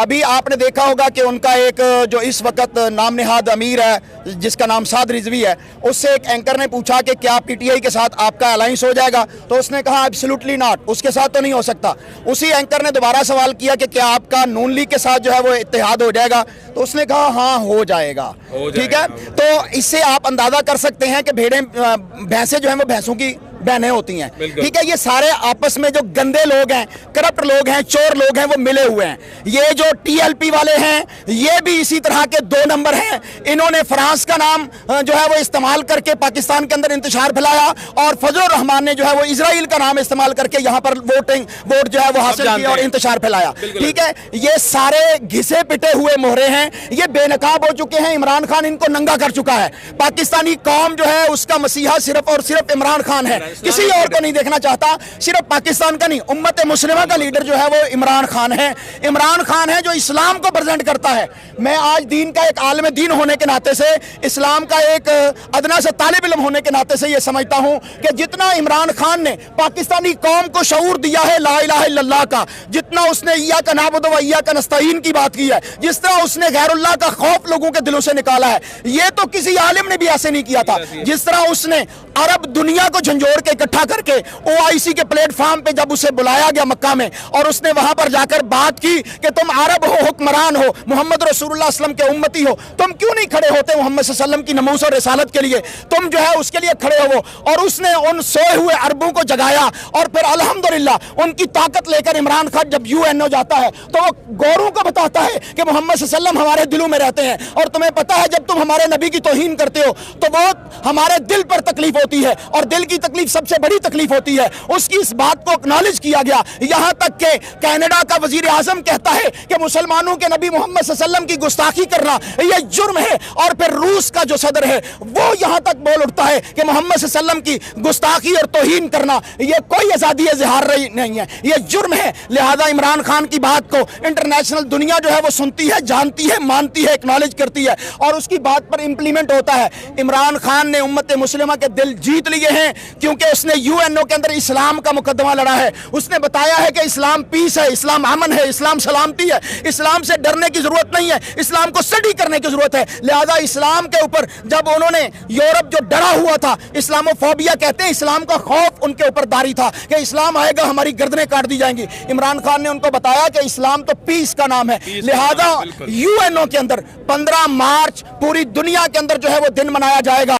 ابھی آپ نے دیکھا ہوگا کہ ان کا ایک جو اس وقت نام نہاد امیر ہے جس کا نام سعد رضوی ہے، اس سے ایک اینکر نے پوچھا کہ کیا پی ٹی آئی کے ساتھ آپ کا الائنس ہو جائے گا، تو اس نے کہا ایبسلیوٹلی ناٹ، اس کے ساتھ تو نہیں ہو سکتا۔ اسی اینکر نے دوبارہ سوال کیا کہ کیا آپ کا نون لیگ کے ساتھ جو ہے وہ اتحاد ہو جائے گا، تو اس نے کہا ہاں ہو جائے گا۔ ٹھیک ہے، تو اس سے آپ اندازہ کر سکتے ہیں کہ بھینسیں جو ہیں وہ بھینسوں کی بہنیں ہوتی ہیں۔ ٹھیک ہے، یہ سارے آپس میں جو گندے لوگ ہیں، کرپٹ لوگ ہیں، چور لوگ ہیں، وہ ملے ہوئے ہیں۔ یہ جو ٹی ایل پی والے ہیں یہ بھی اسی طرح کے 2 نمبر ہیں۔ انہوں نے فرانس کا نام جو ہے وہ استعمال کر کے پاکستان کے اندر انتشار پھیلایا، اور فضل الرحمان نے جو ہے وہ اسرائیل کا نام استعمال کر کے یہاں پر ووٹ جو ہے وہ حاصل کیا اور انتشار پھیلایا۔ ٹھیک ہے، یہ سارے گھسے پٹے ہوئے مہرے ہیں، یہ بے نقاب ہو چکے ہیں۔ عمران خان ان کو ننگا کر چکا ہے۔ پاکستانی قوم جو ہے اس کا مسیحا صرف اور صرف عمران خان ہے، کسی اور کو نہیں دیکھنا چاہتا۔ صرف پاکستان کا نہیں، امت مسلمہ کا لیڈر جو ہے وہ عمران خان ہے۔ عمران خان ہے جو اسلام کو پریزنٹ کرتا ہے۔ میں آج دین کا ایک عالم دین ہونے کے ناطے سے، اسلام کا ایک ادنا سے طالب علم ہونے کے ناطے سے یہ سمجھتا ہوں کہ جتنا عمران خان نے پاکستانی قوم کو شعور دیا ہے لا الہ الا اللہ کا، جتنا اس نے ایاک نعبد و ایاک نستعین کی بات کی ہے، جس طرح اس نے غیر اللہ کا خوف لوگوں کے دلوں سے نکالا ہے، یہ تو کسی عالم نے بھی ایسے نہیں کیا تھا۔ جس طرح اس نے عرب دنیا کو جھنجھوڑ کے اکٹھا کر کے او آئی سی کے پلیٹ فارم پہ جب اسے بلایا گیا مکہ میں، اور اس نے وہاں پر جا کر بات کی کہ تم عرب ہو، حکمران ہو، محمد رسول اللہ صلی اللہ علیہ وسلم کے امتی ہو، تم کیوں نہیں کھڑے ہوتے محمد صلی اللہ علیہ وسلم کی نموس اور رسالت کے لیے، تم جو ہے اس کے لیے کھڑے ہو۔ اور اس نے ان سوئے ہوئے عربوں کو جگایا، اور پھر الحمدللہ ان کی طاقت لے کر عمران خان جب یو این او جاتا ہے تو وہ گوروں کو بتاتا ہے کہ محمد صلی اللہ علیہ وسلم ہمارے دلوں میں رہتے ہیں۔ اور تمہیں پتا ہے جب تم ہمارے نبی کی توہین کرتے ہو تو وہ ہمارے دل پر تکلیف ہوتی ہے، اور دل کی تکلیف سب سے بڑی تکلیف ہوتی ہے۔ اس کی اس بات کو اکنالج کیا گیا، یہاں تک کہ کینیڈا کا وزیر اعظم کہتا ہے کہ مسلمانوں کے نبی محمد صلی اللہ علیہ وسلم کی گستاخی کرنا یہ جرم ہے، اور پھر روس کا جو صدر ہے وہ یہاں تک بول اٹھتا ہے کہ محمد صلی اللہ علیہ وسلم کی گستاخی اور توہین کرنا یہ کوئی آزادی اظہار نہیں ہے، یہ جرم ہے۔ لہذا عمران خان کی بات کو انٹرنیشنل دنیا جو ہے وہ سنتی ہے، جانتی ہے، مانتی ہے، اکنالج کرتی ہے، اور اس کی بات پر امپلیمنٹ ہوتا ہے۔ عمران خان نے امت مسلمہ کے دل جیت لیے ہیں، کیونکہ اس نے یو این او کے اندر اسلام کا مقدمہ لڑا ہے۔ اس نے بتایا ہے کہ اسلام پیس ہے، اسلام امن ہے، اسلام سلامتی ہے، اسلام سے ڈرنے کی ضرورت نہیں ہے، اسلام کو اسٹڈی کرنے کی ضرورت ہے۔ لہذا اسلام کے اوپر جب انہوں نے یورپ جو ڈرا ہوا تھا، اسلامو فوبیا کہتے ہیں، اسلام کا خوف ان کے اوپر طاری تھا کہ اسلام آئے گا ہماری گردنیں کاٹ دی جائیں گی، عمران خان نے ان کو بتایا کہ اسلام تو پیس کا نام ہے۔ لہذا یو این او کے اندر 15 مارچ پوری دنیا کے اندر جو ہے وہ دن منایا جائے گا۔